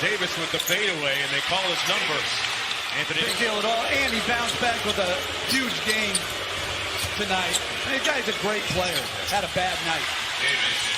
Davis with the fadeaway, and they call his number. Anthony. Big deal at all, and he bounced back with a huge game tonight. And the guy's a great player. Had a bad night.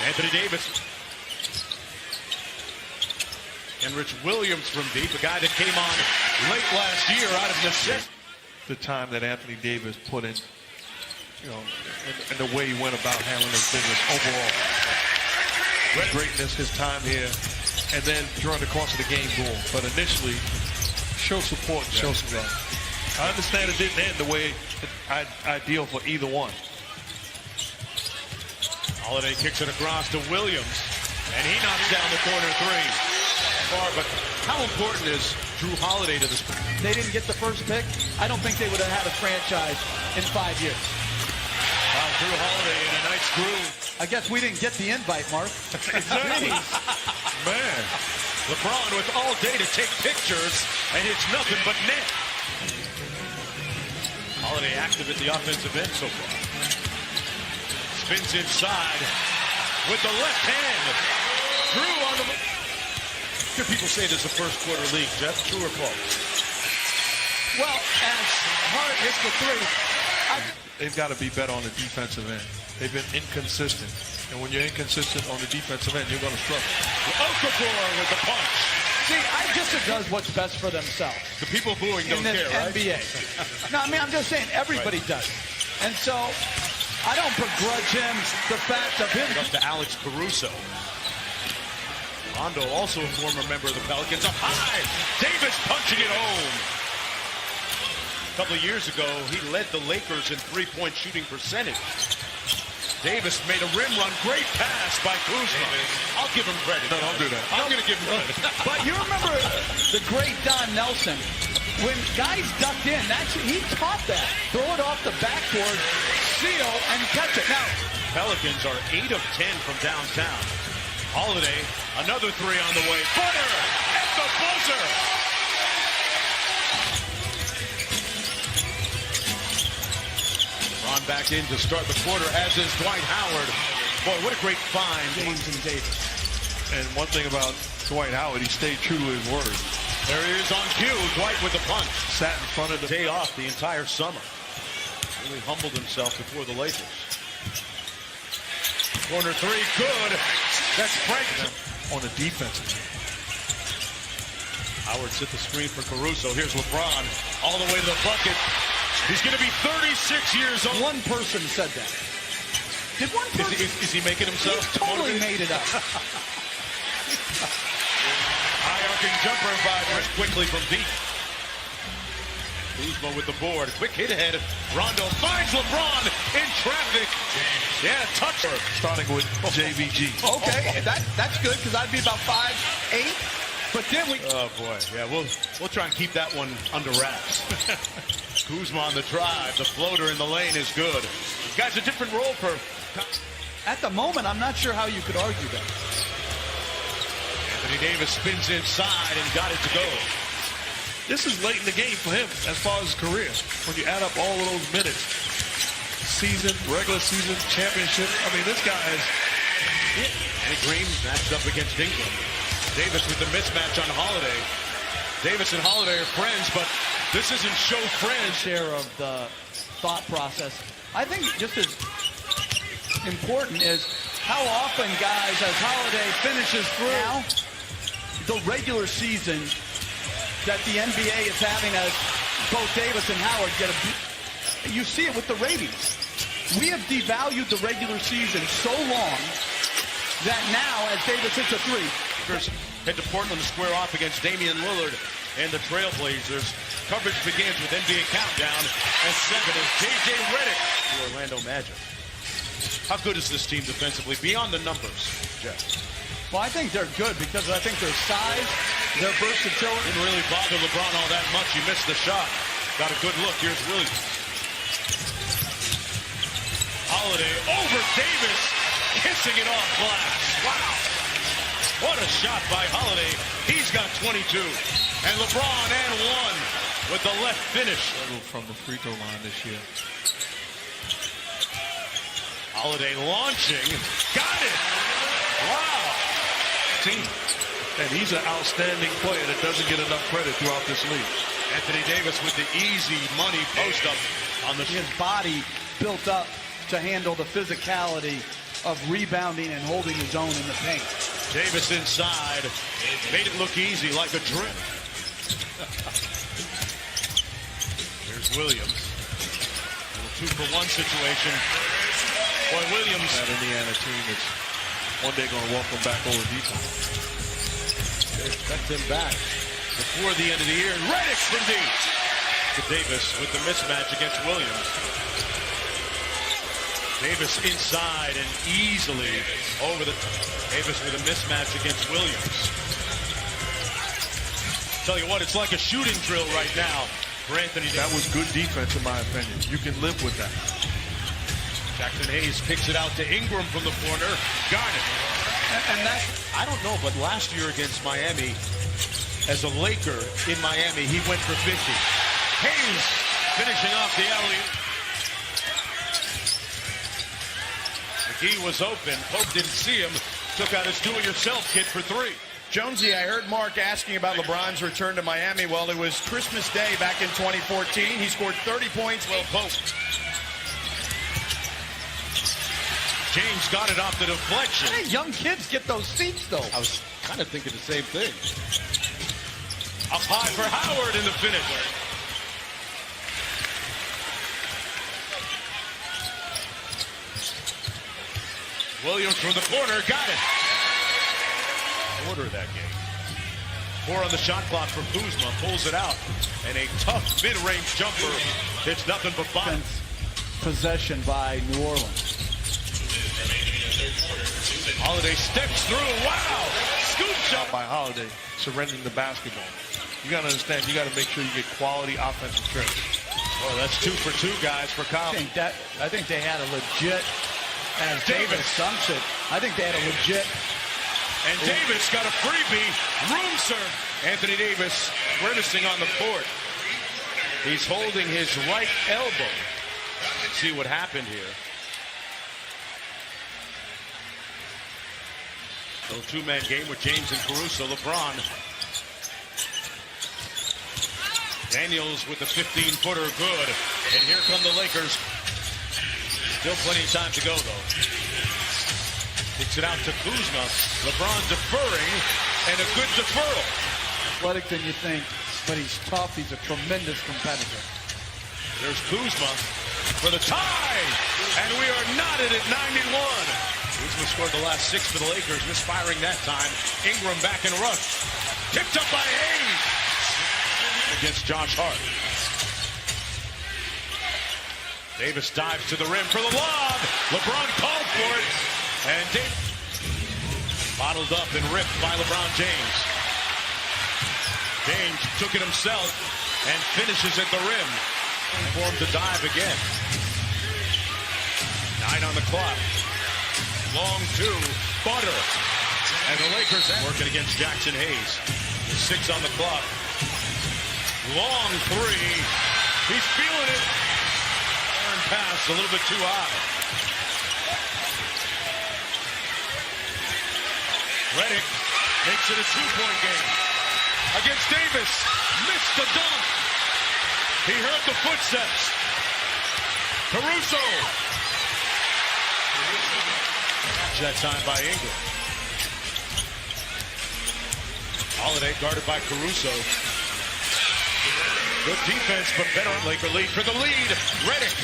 Anthony Davis. Kenrich Williams from deep, a guy that came on late last year out of necessity. The time that Anthony Davis put in, you know, and the way he went about handling his business overall. Greatness, his time here, and then during the course of the game, boom. But initially, show support, show some love. I understand it didn't end the way ideal for either one. Holiday kicks it across to Williams, and he knocks down the corner three. Far, but how important is Drew Holiday to this? They didn't get the first pick. I don't think they would have had a franchise in 5 years. Drew Holiday in a nice groove. I guess we didn't get the invite, Mark. Exactly. Man. LeBron with all day to take pictures, and it's nothing but net. Holiday active at the offensive end so far. Spins inside with the left hand. Drew on the... Good people say this is a first quarter league, Jeff. True or false? Well, as Hart hits the three, they've got to be better on the defensive end. They've been inconsistent. And when you're inconsistent on the defensive end, you're going to struggle. Okafor with the punch. See, I just does what's best for themselves. The people booing don't care, right? NBA. No, I mean, I'm just saying everybody does. And so I don't begrudge him the fact of him. Up to Alex Caruso. Rondo, also a former member of the Pelicans. Up high. Davis punching it home. A couple of years ago, he led the Lakers in three-point shooting percentage. Davis made a rim run. Great pass by Kuzma. I'll give him credit. No, don't do that. I'm going to give him credit. But you remember the great Don Nelson. When guys ducked in, he taught that. Throw it off the backboard, seal, and catch it. Now, Pelicans are 8 of 10 from downtown. Holiday, another three on the way. Footer at the buzzer. Ron back in to start the quarter, as is Dwight Howard. Boy, what a great find. James and Davis. And one thing about Dwight Howard, he stayed true to his word. There he is on cue. Dwight with the punch. Sat in front of the day off the entire summer. Really humbled himself before the Lakers. Corner three, good. That's Frank on the defensive end. Howard set the screen for Caruso. Here's LeBron all the way to the bucket. He's going to be 36 years old. One person said that. Did one person? Is he making himself? He totally made it up. High arcing jumper by quickly from deep. Kuzma with the board. Quick hit ahead. Rondo finds LeBron in traffic. Yeah, touch her. Starting with JVG. Okay, that's good because I'd be about 5'8". But then we... Oh, boy. Yeah, we'll try and keep that one under wraps. Kuzma on the drive. The floater in the lane is good. This guy's a different role for... At the moment, I'm not sure how you could argue that. Anthony Davis spins inside and got it to go. This is late in the game for him as far as his career. When you add up all of those minutes, season, regular season, championship. I mean, this guy is... And Green matched up against Ingram. Davis with the mismatch on Holiday. Davis and Holiday are friends, but this isn't show friends. Share of the thought process. I think just as important is how often guys, as Holiday finishes through now, the regular season that the NBA is having as both Davis and Howard get you see it with the ratings. We have devalued the regular season so long that now, as Davis hits a three, head to Portland to square off against Damian Lillard and the Trailblazers. Coverage begins with NBA Countdown at 7 as J.J. Redick to Orlando Magic. How good is this team defensively beyond the numbers, Jeff? Well, I think they're good because I think their size, their versatility. Didn't really bother LeBron all that much. He missed the shot. Got a good look. Here's Williams. Holiday over Davis, kissing it off glass. Wow. What a shot by Holiday. He's got 22. And LeBron and one with the left finish. From the free throw line this year. Holiday launching. Got it. Wow. Team. And he's an outstanding player that doesn't get enough credit throughout this league. Anthony Davis with the easy money post up on the his body built up to handle the physicality of rebounding and holding his own in the paint. Davis inside, made it look easy like a drip. Here's Williams. Little 2-for-1 situation. Boy, Williams. That Indiana team is one day going to welcome back over defense. They expect him back before the end of the year. Redick from deep. To Davis with the mismatch against Williams. Davis inside and easily over the Davis with a mismatch against Williams. Tell you what, it's like a shooting drill right now for Anthony Davis. That was good defense in my opinion. You can live with that. Jackson Hayes kicks it out to Ingram from the corner. Got it. And that, I don't know, but last year against Miami, as a Laker in Miami, he went for 50. Hayes finishing off the alley. McGee was open. Pope didn't see him. Took out his do-it-yourself kid for 3. Jonesy, I heard Mark asking about LeBron's return to Miami. Well, it was Christmas Day back in 2014. He scored 30 points. Well, Pope. James got it off the deflection. Hey, young kids get those seats, though. I was kind of thinking the same thing. Up high for Howard in the finish. Williams from the corner, got it. Order of that game. 4 on the shot clock for Kuzma, pulls it out. And a tough mid-range jumper. It's nothing but fun. Possession by New Orleans. Holiday steps through. Wow! Scoop shot by Holiday, surrendering the basketball. You got to understand, you got to make sure you get quality offensive trips. Well, that's 2 for 2 guys for Kyle. I think they had a legit, as Davis sums it, I think they had a legit. And Davis got a freebie. Room serve. Anthony Davis grimacing on the court. He's holding his right elbow. Let's see what happened here. Little 2-man game with James and Caruso. LeBron. Daniels with the 15-footer, good. And here come the Lakers. Still plenty of time to go, though. Kicks it out to Kuzma. LeBron deferring, and a good deferral. Athletic than you think, but he's tough. He's a tremendous competitor. There's Kuzma for the tie, and we are knotted at 91. Kuzma scored the last 6 for the Lakers, misfiring that time. Ingram back in rush. Tipped up by Hayes against Josh Hart. Davis dives to the rim for the lob. LeBron called for it, and Davis bottled up and ripped by LeBron James. James took it himself and finishes at the rim for him to dive again. 9 on the clock. Long 2, Butter. And the Lakers working against Jackson Hayes. 6 on the clock. Long 3. He's feeling it. Turn pass a little bit too high. Redick makes it a 2-point game. Against Davis. Missed the dunk. He heard the footsteps. Caruso. That time by Ingram. Holiday guarded by Caruso. Good defense, but better on Laker lead for the lead. Redick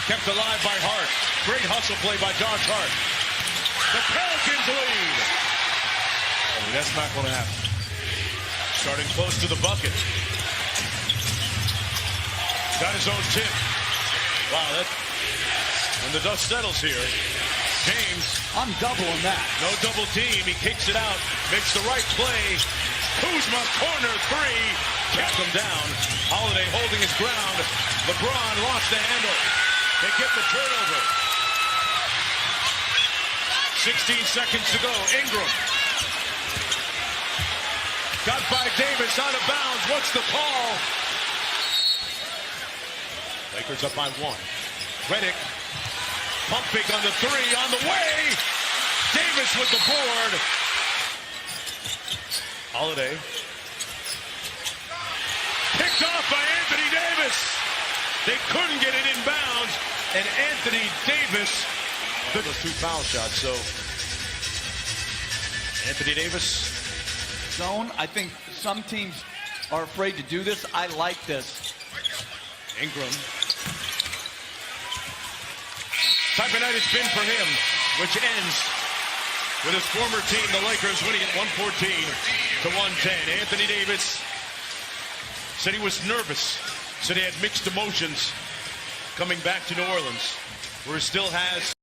kept alive by Hart. Great hustle play by Josh Hart. The Pelicans lead. That's not going to happen. Starting close to the bucket. Got his own tip. Wow, that when the dust settles here. James. I'm doubling that. No double team. He kicks it out. Makes the right play. Kuzma, corner 3. Kept him down. Holiday holding his ground. LeBron lost the handle. They get the turnover. 16 seconds to go. Ingram. Got by Davis out of bounds. What's the call? Lakers up by 1. Redick. Pump fake on the 3, on the way. Davis with the board. Holiday. Picked off by Anthony Davis. They couldn't get it in bounds, and Anthony Davis took those 2 foul shots. So Anthony Davis. Zone. I think some teams are afraid to do this. I like this. Ingram. Type of night it's been for him, which ends with his former team, the Lakers, winning at 114-110. Anthony Davis said he was nervous, said he had mixed emotions coming back to New Orleans, where he still has